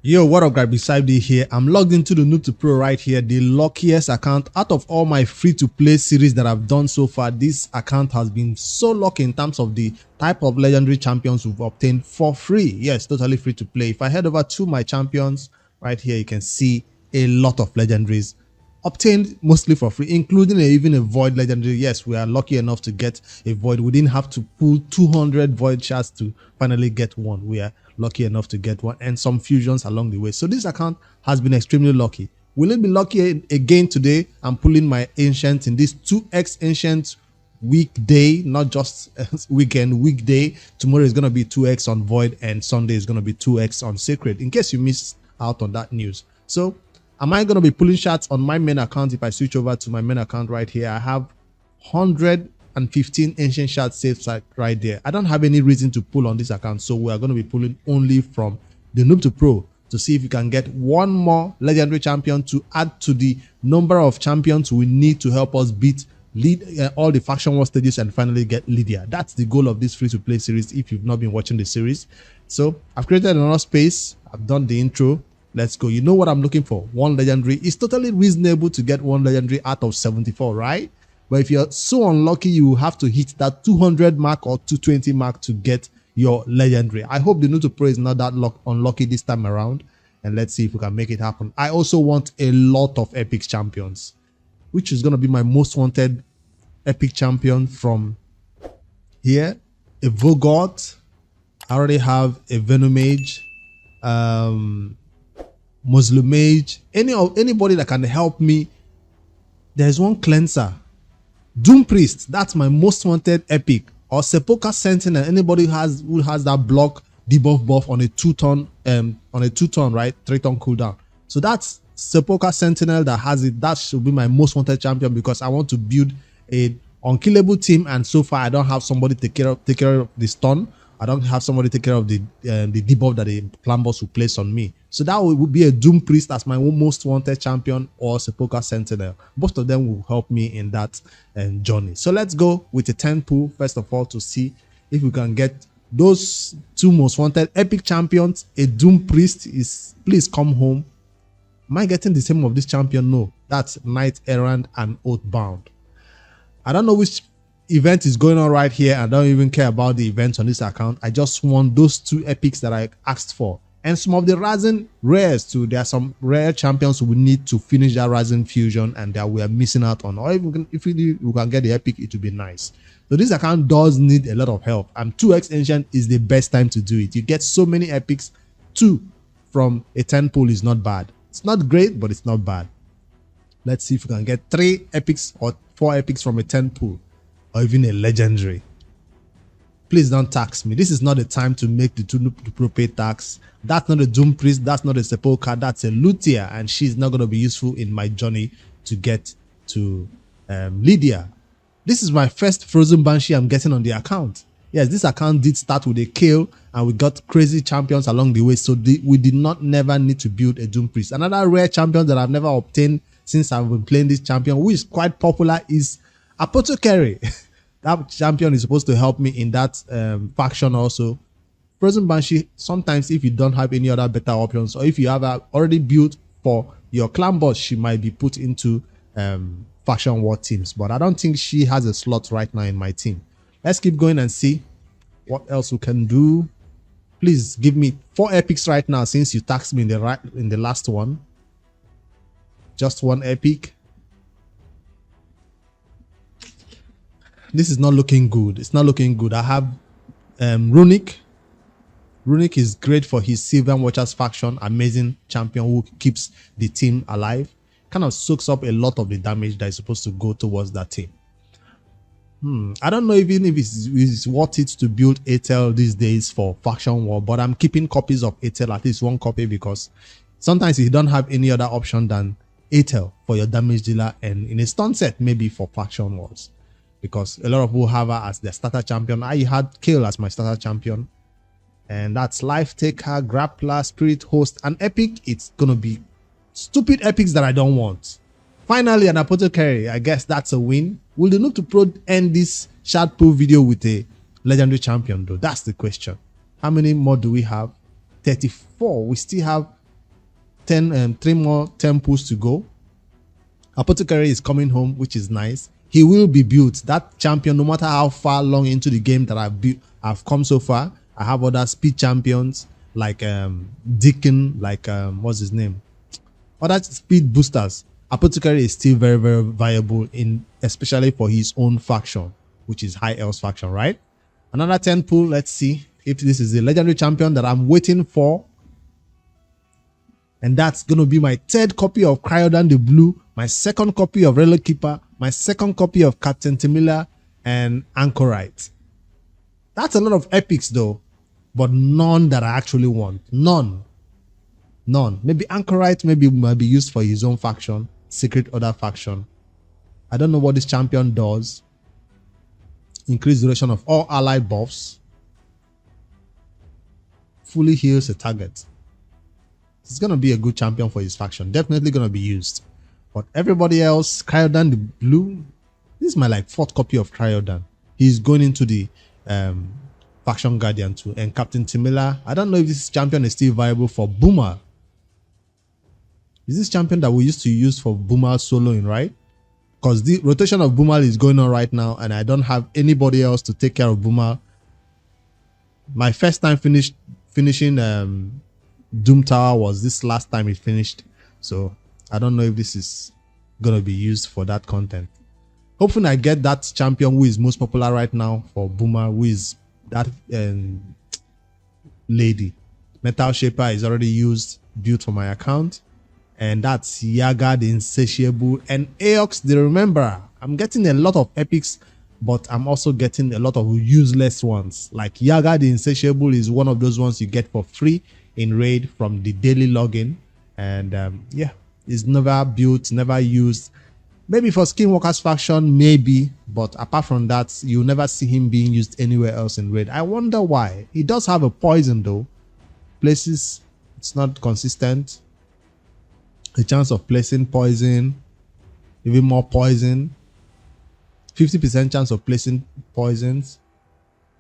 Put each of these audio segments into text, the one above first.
Yo, what up guys, beside me here. I'm logged into the Noob2Pro right here, the luckiest account out of all my free to play series that I've done so far. This account has been so lucky in terms of the type of legendary champions we've obtained for free. Yes, totally free to play. If I head over to my champions right here, you can see a lot of legendaries obtained mostly for free, including even a void legendary. Yes, we are lucky enough to get a void. We didn't have to pull 200 void shards to finally get one. We are lucky enough to get one, and some fusions along the way. So this account has been extremely lucky. Will it be lucky again today? I'm pulling my ancient in this 2x ancient weekday, not just weekend, weekday. Tomorrow is going to be 2x on void, and Sunday is going to be 2x on sacred, in case you missed out on that news. So am I going to be pulling shards on my main account? If I switch over to my main account right here, I have 115 ancient shards saved right there. I don't have any reason to pull on this account, so we are going to be pulling only from the Noob2Pro to see if we can get one more legendary champion to add to the number of champions we need to help us beat all the faction war stages and finally get Lydia. That's the goal of this free to play series if you've not been watching the series. So I've created another space. I've done the intro. Let's go. You know what I'm looking for? One legendary. It's totally reasonable to get one legendary out of 74, right? But if you're so unlucky, you have to hit that 200 mark or 220 mark to get your legendary. I hope the Noob2Pro is not that unlucky this time around, and let's see if we can make it happen. I also want a lot of epic champions, which is going to be my most wanted epic champion from here. A Vogot. I already have a Venom Mage, Muslim Mage, anybody that can help me. There's one cleanser, Doom Priest, that's my most wanted epic, or Sepulchre Sentinel, anybody who has that block debuff buff on a 2-turn right, 3-turn cooldown. So that's Sepulchre Sentinel that has it. That should be my most wanted champion, because I want to build a unkillable team, and so far I don't have somebody take care of the stun. I don't have somebody take care of the debuff that the clan boss will place on me. So that would be a Doom Priest as my most wanted champion, or Sepulchre Sentinel. Both of them will help me in that journey. So let's go with a 10 pull first of all to see if we can get those two most wanted epic champions. A Doom Priest is, please come home. Am I getting the same of this champion? No, that's Knight Errant and Oathbound. I don't know which event is going on right here. I don't even care about the events on this account. I just want those two epics that I asked for, and some of the Rising rares too. There are some rare champions we need to finish that Rising fusion and that we are missing out on, or if we can get the epic, it would be nice. So this account does need a lot of help, and 2x ancient is the best time to do it. You get so many epics. 2 from a 10 pull is not bad. It's not great, but it's not bad. Let's see if we can get 3 epics or 4 epics from a 10 pull, or even a legendary. Please don't tax me. This is not the time to make the Noob2Pro pay tax. That's not a Doom Priest. That's not a Sepulchre. That's a Lydia, and she's not going to be useful in my journey to get to Lydia. This is my first Frozen Banshee I'm getting on the account. Yes, this account did start with a kill, and we got crazy champions along the way, so we did not never need to build a Doom Priest. Another rare champion that I've never obtained since I've been playing this champion, which is quite popular, is Apothecary. That champion is supposed to help me in that faction also. Frozen Banshee, sometimes if you don't have any other better options, or if you have already built for your clan boss, she might be put into faction war teams, but I don't think she has a slot right now in my team. Let's keep going and see what else we can do. Please give me 4 epics right now, since you taxed me in the last one. Just 1 epic. This is not looking good. It's not looking good. I have Runic. Runic is great for his Sylvan Watchers faction. Amazing champion who keeps the team alive. Kind of soaks up a lot of the damage that is supposed to go towards that team. I don't know even if it's worth it to build Atel these days for faction war, but I'm keeping copies of Atel, at least 1 copy, because sometimes you don't have any other option than Atel for your damage dealer, and in a stun set maybe for faction wars, because a lot of people have her as their starter champion. I had Kale as my starter champion, and that's Life Taker, Grappler, Spirit Host, and Epic. It's gonna be stupid epics that I don't want. Finally, an Apothecary. I guess that's a win. Will the Noob2Pro end this shard pool video with a legendary champion though? That's the question. How many more do we have? 34. We still have 3 more 10 pulls to go. Apothecary is coming home, which is nice. He will be built. That champion, no matter how far long into the game that I've come so far, I have other speed champions like Deacon, like what's his name? Other speed boosters. Apothecary is still very, very viable especially for his own faction, which is High Elves faction, right? Another 10 pull. Let's see if this is the legendary champion that I'm waiting for. And that's going to be my 3rd copy of Cryodan the Blue, my 2nd copy of Relic Keeper, my 2nd copy of Captain Timila, and Anchorite. That's a lot of epics though, but none that I actually want. None. Maybe Anchorite might be used for his own faction, Secret Order faction. I don't know what this champion does. Increase duration of all allied buffs. Fully heals a target. It's going to be a good champion for his faction. Definitely going to be used. But everybody else, Cryodan the Blue, this is my 4th copy of Cryodan. He's going into the Faction Guardian too. And Captain Timila, I don't know if this champion is still viable for Boomer. Is this champion that we used to use for Boomer soloing, right? Because the rotation of Boomer is going on right now and I don't have anybody else to take care of Boomer. My first time finishing Doom Tower was this last time it finished. So I don't know if this is going to be used for that content. Hopefully I get that champion who is most popular right now for Boomer, who is that lady. Metal Shaper is already used, built for my account. And that's Yaga the Insatiable and Aox the Rememberer. I'm getting a lot of epics, but I'm also getting a lot of useless ones. Like Yaga the Insatiable is one of those ones you get for free in raid from the daily login. And yeah, it's never built, never used. Maybe for Skinwalker's faction, maybe. But apart from that, you'll never see him being used anywhere else in raid. I wonder why. He does have a poison though. Places, it's not consistent. The chance of placing poison, even more poison, 50% chance of placing poisons,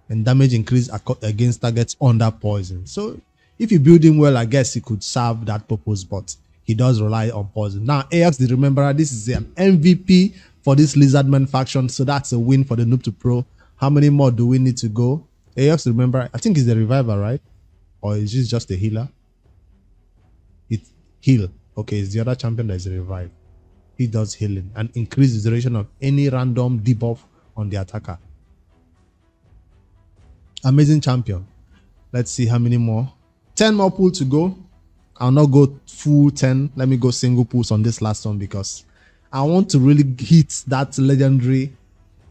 and damage increase against targets under poison. So if you build him well, I guess he could serve that purpose, but he does rely on poison. Now, Aox the Rememberer, this is an MVP for this Lizardman faction, so that's a win for the Noob2Pro. How many more do we need to go? Aox the Rememberer, I think he's the reviver, right? Or is this just a healer? It's heal. Okay, it's the other champion that is a revive. He does healing and increase the duration of any random debuff on the attacker. Amazing champion. Let's see how many more. 10 more pull to go. I'll not go full 10. Let me go single pulls on this last one because I want to really hit that legendary.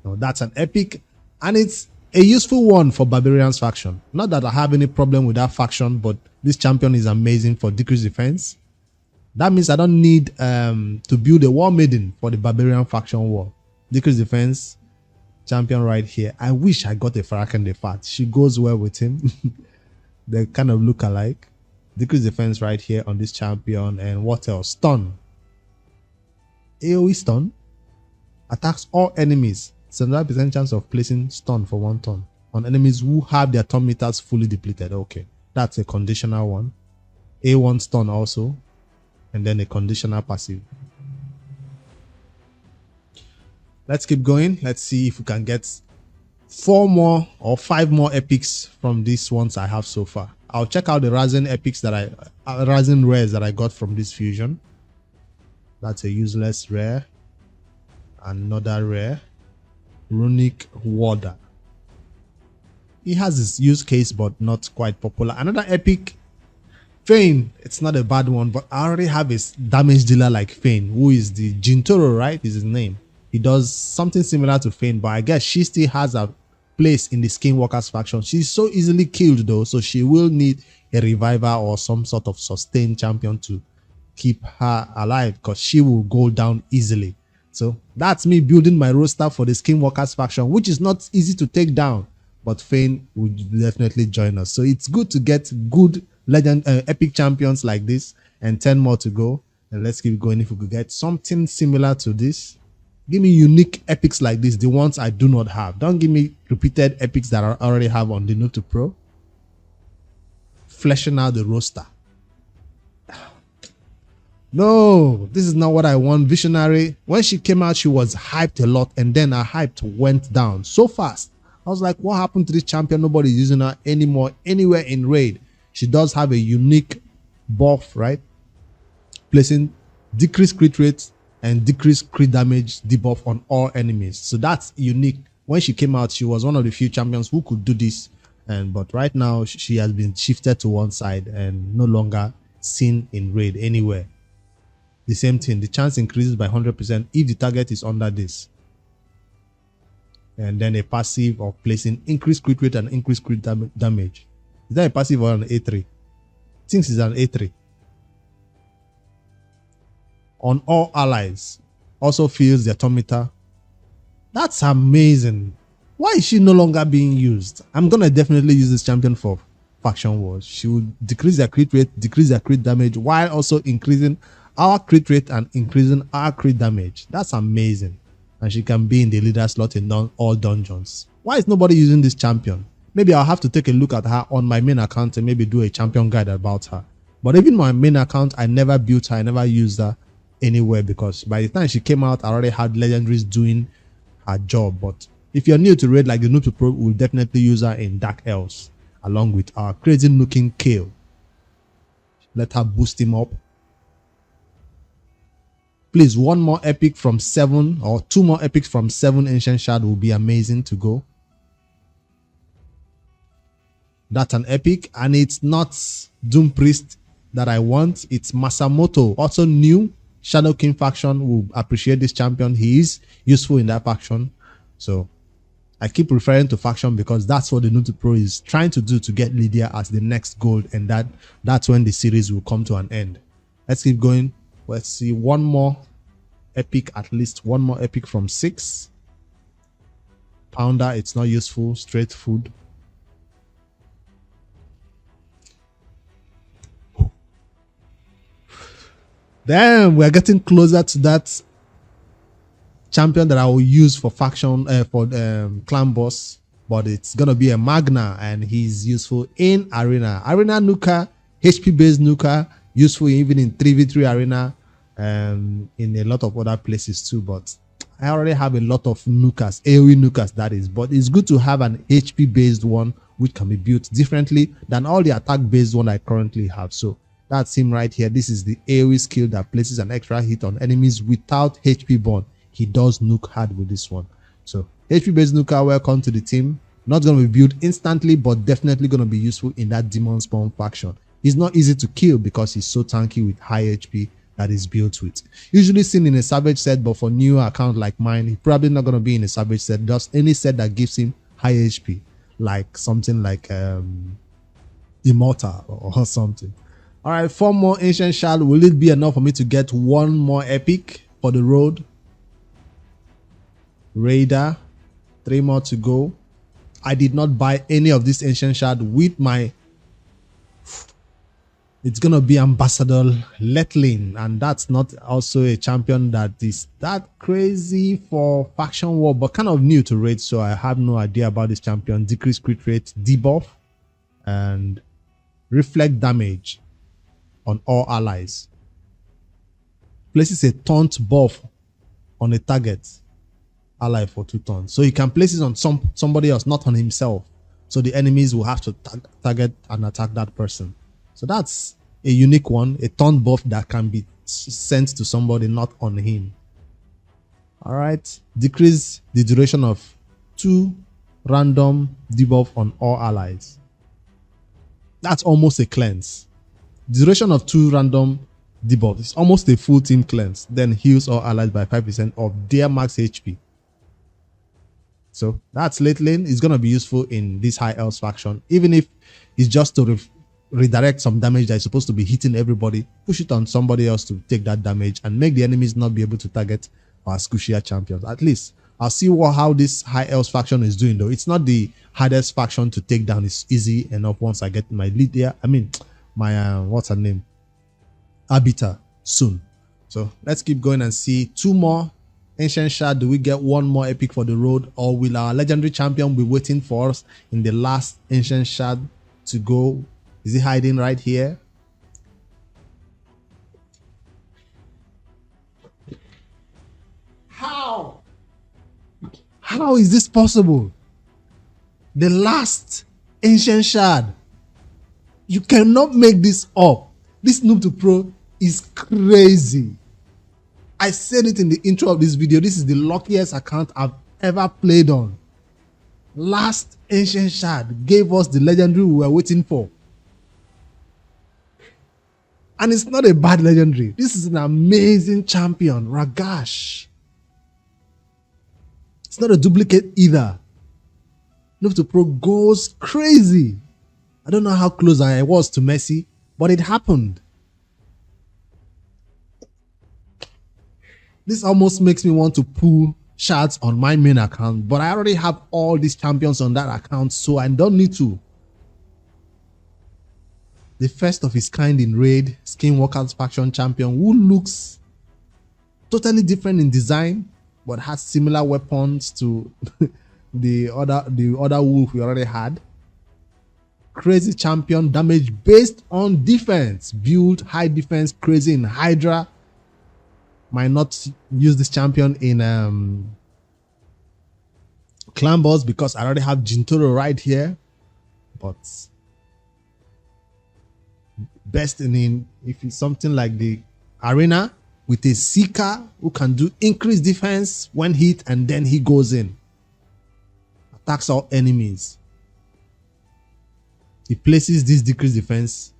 No, that's an epic and it's a useful one for Barbarians faction. Not that I have any problem with that faction, but this champion is amazing for decreased defense. That means I don't need to build a War Maiden for the Barbarian faction war. Decreased defense champion right here. I wish I got a Farrakhan the Fat. She goes well with him. They kind of look alike. Decreased defense right here on this champion. And what else? Stun. AoE stun. Attacks all enemies. 75% chance of placing stun for 1 turn on enemies who have their turn meters fully depleted. Okay, that's a conditional one. A1 stun also. And then a conditional passive. Let's keep going. Let's see if we can get 4 more or 5 more epics from these ones I have so far. I'll check out the Razen epics that Razen rares that I got from this fusion. That's a useless rare. Another rare. Runic Warder. He has his use case but not quite popular. Another epic. Fane, it's not a bad one, but I already have a damage dealer like Fane, who is the Jintoro, right? Is his name. He does something similar to Fane, but I guess she still has a place in the Skinwalker's faction. She's so easily killed though, so she will need a reviver or some sort of sustained champion to keep her alive because she will go down easily. So that's me building my roster for the Skinwalker's faction, which is not easy to take down, but Fane would definitely join us. So it's good to get good epic champions like this, and 10 more to go. And let's keep going. If we could get something similar to this, give me unique epics like this, the ones I do not have. Don't give me repeated epics that I already have on the Noob2Pro. Fleshing out the roster. No, this is not what I want. Visionary. When she came out, she was hyped a lot, and then her hype went down so fast. I was like, what happened to this champion? Nobody's using her anymore anywhere in raid. She does have a unique buff, right? Placing decreased crit rate and decreased crit damage debuff on all enemies. So that's unique. When she came out, she was one of the few champions who could do this. But right now, she has been shifted to one side and no longer seen in raid anywhere. The same thing, the chance increases by 100% if the target is under this. And then a passive of placing increased crit rate and increased crit damage. Is that a passive or an A3? Since it's an A3. On all allies. Also fills the autometer. That's amazing. Why is she no longer being used? I'm gonna definitely use this champion for faction wars. She will decrease their crit rate, decrease their crit damage, while also increasing our crit rate and increasing our crit damage. That's amazing. And she can be in the leader slot in all dungeons. Why is nobody using this champion? Maybe I'll have to take a look at her on my main account and maybe do a champion guide about her. But even my main account, I never built her, I never used her anywhere, because by the time she came out, I already had legendaries doing her job. But if you're new to raid like the Noob2Pro, we'll definitely use her in Dark Elves along with our crazy looking Kale. Let her boost him up. Please, one more epic from 7 or 2 more epics from 7 ancient shard will be amazing to go. That's an epic, and it's not Doom Priest that I want. It's Masamoto, also new. Shadow King faction will appreciate this champion. He is useful in that faction. So I keep referring to faction because that's what the Noob2Pro is trying to do to get Lydia as the next gold, and that's when the series will come to an end. Let's keep going. Let's see one more epic, at least one more epic from 6. Pounder, it's not useful. Straight food. Damn, we're getting closer to that champion that I will use for faction, for clan boss. But it's gonna be a Magna, and he's useful in arena. Arena nuka, HP based nuka, useful even in 3v3 arena, in a lot of other places too. But I already have a lot of nukas, AoE nukas that is. But it's good to have an HP based one which can be built differently than all the attack based one I currently have. So that's him right here. This is the AoE skill that places an extra hit on enemies without HP burn. He does nuke hard with this one. So HP based nuka, welcome to the team. Not going to be built instantly, but definitely going to be useful in that demon spawn faction. He's not easy to kill because he's so tanky with high HP that is built with. Usually seen in a savage set, but for new account like mine, he's probably not going to be in a savage set. Just any set that gives him high HP, like something like Immortal or something. All right, 4 more ancient shard. Will it be enough for me to get 1 more epic for the road? Raider, 3 more to go. I did not buy any of this ancient shard with my... It's gonna be Ambassador Letlin, and that's not also a champion that is that crazy for faction war, but kind of new to raid, so I have no idea about this champion. Decreased crit rate, debuff, and reflect damage on all allies. Places a taunt buff on a target ally for 2 turns. So he can place it on somebody else, not on himself. So the enemies will have to target and attack that person. So that's a unique one, a taunt buff that can be sent to somebody, not on him. All right, decrease the duration of 2 random debuff on all allies. That's almost a cleanse. Duration of 2 random debuffs is almost a full team cleanse. Then heals all allies by 5% of their max HP. So that's late lane. It's gonna be useful in this high elves faction, even if it's just to redirect some damage that is supposed to be hitting everybody, push it on somebody else to take that damage and make the enemies not be able to target our Scutia champions. At least I'll see how this high elves faction is doing though. It's not the hardest faction to take down. It's easy enough once I get my Lydia. I mean, my what's her name? Arbiter soon. So let's keep going and see 2 more ancient shard. Do we get 1 more epic for the road, or will our legendary champion be waiting for us in the last ancient shard to go? Is he hiding right here? How is this possible? The last ancient shard. You cannot make this up. This Noob2Pro is crazy. I said it in the intro of this video. This is the luckiest account I've ever played on. Last ancient shard gave us the legendary we were waiting for. And it's not a bad legendary. This is an amazing champion, Ragash. It's not a duplicate either. Noob2Pro goes crazy. I don't know how close I was to Messi, but it happened. This almost makes me want to pull shards on my main account, but I already have all these champions on that account, so I don't need to. The first of his kind in raid, Skinwalker's faction champion, who looks totally different in design, but has similar weapons to the other wolf we already had. Crazy champion, damage based on defense, build high defense, crazy in Hydra. Might not use this champion in clan boss because I already have Jintoro right here, but best in if it's something like the arena with a seeker who can do increased defense when hit, and then he goes in, attacks all enemies. He places this decreased defense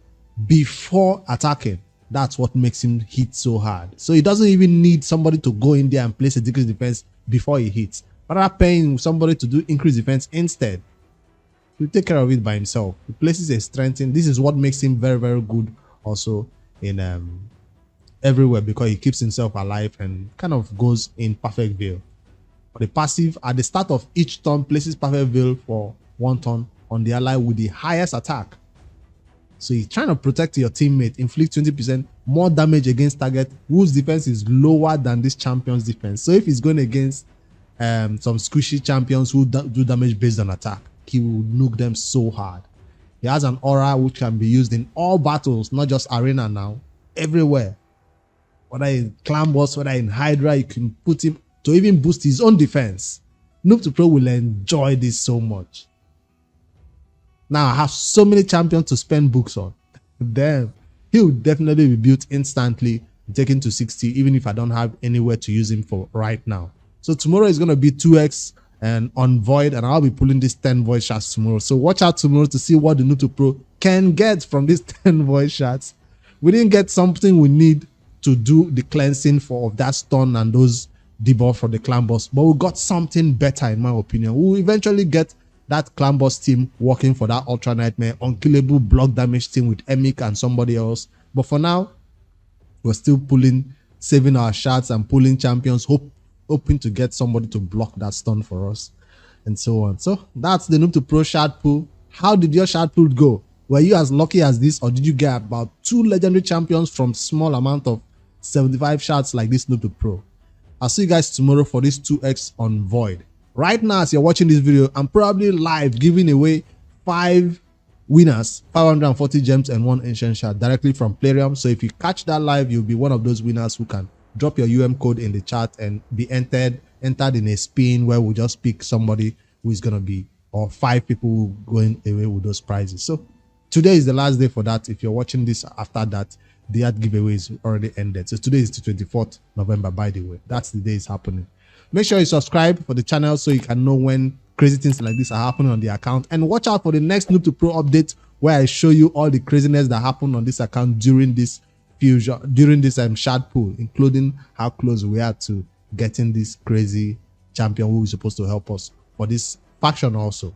before attacking. That's what makes him hit so hard. So he doesn't even need somebody to go in there and place a decreased defense before he hits. Rather paying somebody to do increased defense instead. He'll take care of it by himself. He places a strength in. This is what makes him very, very good also in everywhere, because he keeps himself alive and kind of goes in perfect veil. But the passive at the start of each turn places perfect veil for 1 turn on the ally with the highest attack. So you're trying to protect your teammate, inflict 20% more damage against target whose defense is lower than this champion's defense. So if he's going against some squishy champions who do damage based on attack, he will nuke them so hard. He has an aura which can be used in all battles, not just arena now, everywhere. Whether in clan boss, whether in Hydra, you can put him to even boost his own defense. Noob2Pro will enjoy this so much. Now I have so many champions to spend books on. Damn, he will definitely be built instantly, taken to 60, even if I don't have anywhere to use him for right now. So tomorrow is going to be 2x and on void, and I'll be pulling this 10 void shards tomorrow. So watch out tomorrow to see what the Noob2Pro can get from these 10 void shards. We didn't get something we need to do the cleansing for of that stun and those debuff for the clan boss, but we got something better in my opinion. We'll eventually get that clan boss team working for that ultra nightmare unkillable block damage team with Emic and somebody else. But for now, we're still saving our shards and pulling champions, hoping to get somebody to block that stun for us and so on. So that's the Noob2Pro shard pool. How did your shard pool go? Were you as lucky as this, or did you get about 2 legendary champions from small amount of 75 shards like this Noob2Pro? I'll see you guys tomorrow for this 2x on void. Right now, as you're watching this video, I'm probably live giving away 5 winners, 540 gems and 1 ancient shard directly from Plarium. So if you catch that live, you'll be one of those winners who can drop your code in the chat and be entered in a spin where we'll just pick somebody who is going to be, or 5 people going away with those prizes. So today is the last day for that. If you're watching this after that, the ad giveaway is already ended. So today is the 24th November, by the way. That's the day it's happening. Make sure you subscribe for the channel so you can know when crazy things like this are happening on the account, and watch out for the next Noob2Pro update where I show you all the craziness that happened on this account during this shard pool, including how close we are to getting this crazy champion who is supposed to help us for this faction, also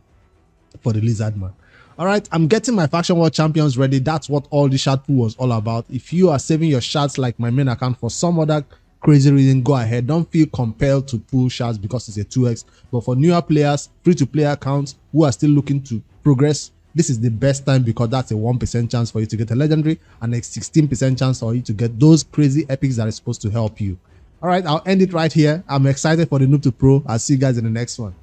for the lizard man. All right, I'm getting my faction world champions ready. That's what all the shard pool was all about. If you are saving your shards like my main account for some other crazy reason, go ahead. Don't feel compelled to pull shards because it's a 2x. But for newer players, free-to-play accounts who are still looking to progress, this is the best time, because that's a 1% chance for you to get a legendary and a 16% chance for you to get those crazy epics that are supposed to help you. All right, I'll end it right here. I'm excited for the Noob2Pro. I'll see you guys in the next one.